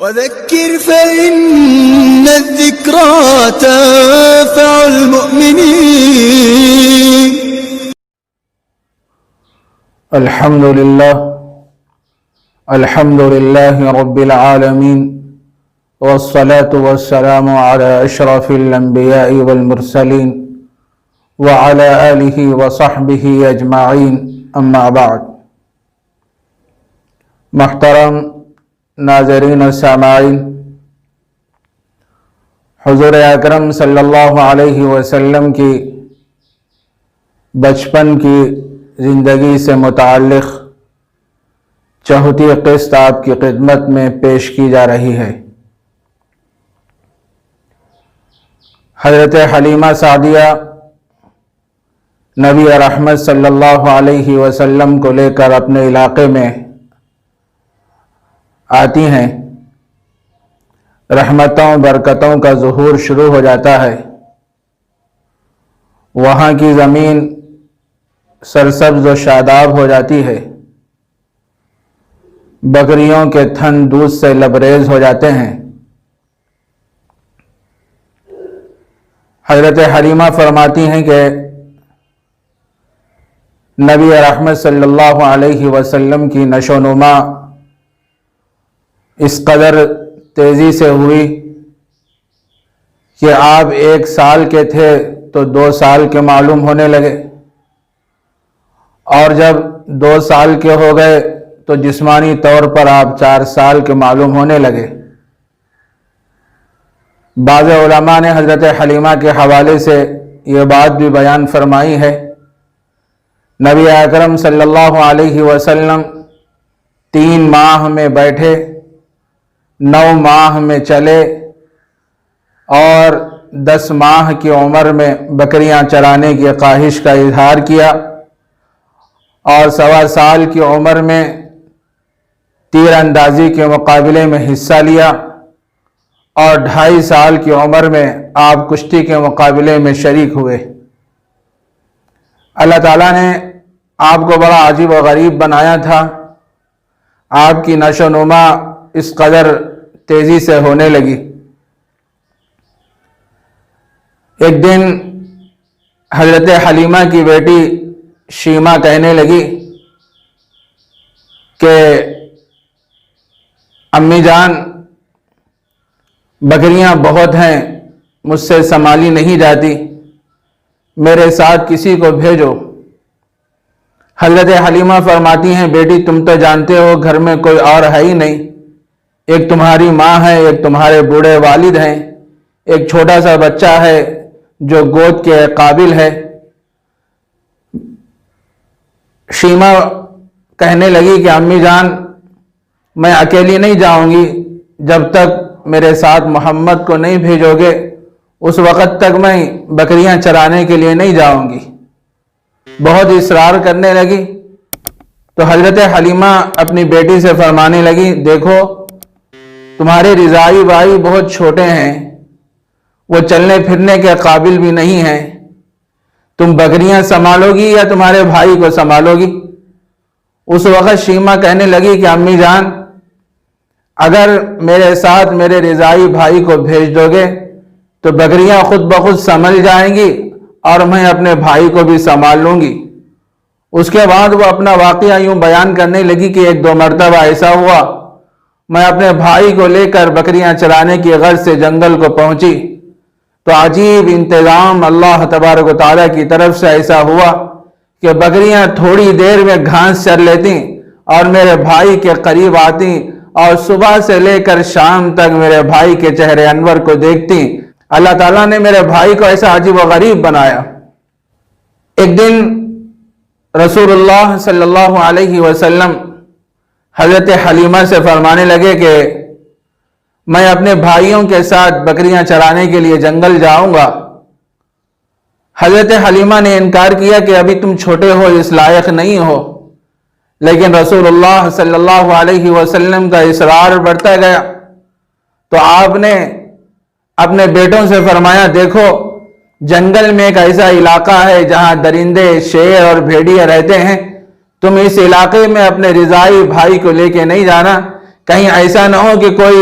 وذكر فإن الذكرى تنفع المؤمنين. الحمد لله رب العالمين، والصلاة والسلام على أشرف الأنبياء والمرسلين وعلى آله وصحبه أجمعين، أما بعد. محترم ناظرین و سامعین، حضور اکرم صلی اللہ علیہ وسلم کی بچپن کی زندگی سے متعلق چوتھی قسط آپ کی خدمت میں پیش کی جا رہی ہے. حضرت حلیمہ سعدیہ نبی رحمت صلی اللہ علیہ وسلم کو لے کر اپنے علاقے میں آتی ہیں. رحمتوں برکتوں کا ظہور شروع ہو جاتا ہے. وہاں کی زمین سرسبز و شاداب ہو جاتی ہے. بکریوں کے تھن دودھ سے لبریز ہو جاتے ہیں. حضرت حلیمہ فرماتی ہیں کہ نبی رحمت صلی اللہ علیہ وسلم کی نشو و نما اس قدر تیزی سے ہوئی کہ آپ 1 سال کے تھے تو 2 سال کے معلوم ہونے لگے، اور جب 2 سال کے ہو گئے تو جسمانی طور پر آپ 4 سال کے معلوم ہونے لگے. بعض علماء نے حضرت حلیمہ کے حوالے سے یہ بات بھی بیان فرمائی ہے. نبی اکرم صلی اللہ علیہ وسلم 3 ماہ میں بیٹھے، 9 ماہ میں چلے، اور 10 ماہ کی عمر میں بکریاں چرانے کی خواہش کا اظہار کیا، اور 1.25 سال کی عمر میں تیر اندازی کے مقابلے میں حصہ لیا، اور 2.5 سال کی عمر میں آپ کشتی کے مقابلے میں شریک ہوئے. اللہ تعالیٰ نے آپ کو بڑا عجیب و غریب بنایا تھا. آپ کی نشو و نما اس قدر تیزی سے ہونے لگی. ایک دن حضرت حلیمہ کی بیٹی شیمہ کہنے لگی کہ امی جان، بکریاں بہت ہیں، مجھ سے سنبھالی نہیں جاتی، میرے ساتھ کسی کو بھیجو. حضرت حلیمہ فرماتی ہیں بیٹی، تم تو جانتے ہو گھر میں کوئی اور ہے ہی نہیں. ایک تمہاری ماں ہے، ایک تمہارے بوڑھے والد ہیں، ایک چھوٹا سا بچہ ہے جو گود کے قابل ہے. شیمہ کہنے لگی کہ امی جان، میں اکیلی نہیں جاؤں گی، جب تک میرے ساتھ محمد کو نہیں بھیجو گے اس وقت تک میں بکریاں چرانے کے لیے نہیں جاؤں گی. بہت اصرار کرنے لگی تو حضرت حلیمہ اپنی بیٹی سے فرمانے لگی، دیکھو تمہارے رضائی بھائی بہت چھوٹے ہیں، وہ چلنے پھرنے کے قابل بھی نہیں ہیں، تم بکریاں سنبھالو گی یا تمہارے بھائی کو سنبھالو گی؟ اس وقت شیمہ کہنے لگی کہ امی جان، اگر میرے ساتھ میرے رضائی بھائی کو بھیج دو گے تو بکریاں خود بخود سنبھل جائیں گی اور میں اپنے بھائی کو بھی سنبھال لوں گی. اس کے بعد وہ اپنا واقعہ یوں بیان کرنے لگی کہ 1-2 مرتبہ ایسا ہوا، میں اپنے بھائی کو لے کر بکریاں چرانے کی غرض سے جنگل کو پہنچی تو عجیب انتظام اللہ تبارک و تعالیٰ کی طرف سے ایسا ہوا کہ بکریاں تھوڑی دیر میں گھاس چر لیتیں اور میرے بھائی کے قریب آتیں، اور صبح سے لے کر شام تک میرے بھائی کے چہرے انور کو دیکھتی. اللہ تعالیٰ نے میرے بھائی کو ایسا عجیب و غریب بنایا. ایک دن رسول اللہ صلی اللہ علیہ وسلم حضرت حلیمہ سے فرمانے لگے کہ میں اپنے بھائیوں کے ساتھ بکریاں چرانے کے لیے جنگل جاؤں گا. حضرت حلیمہ نے انکار کیا کہ ابھی تم چھوٹے ہو، اس لائق نہیں ہو. لیکن رسول اللہ صلی اللہ علیہ وسلم کا اصرار بڑھتا گیا تو آپ نے اپنے بیٹوں سے فرمایا، دیکھو جنگل میں ایک ایسا علاقہ ہے جہاں درندے، شیر اور بھیڑیے رہتے ہیں، تم اس علاقے میں اپنے رضائی بھائی کو لے کے نہیں جانا، کہیں ایسا نہ ہو کہ کوئی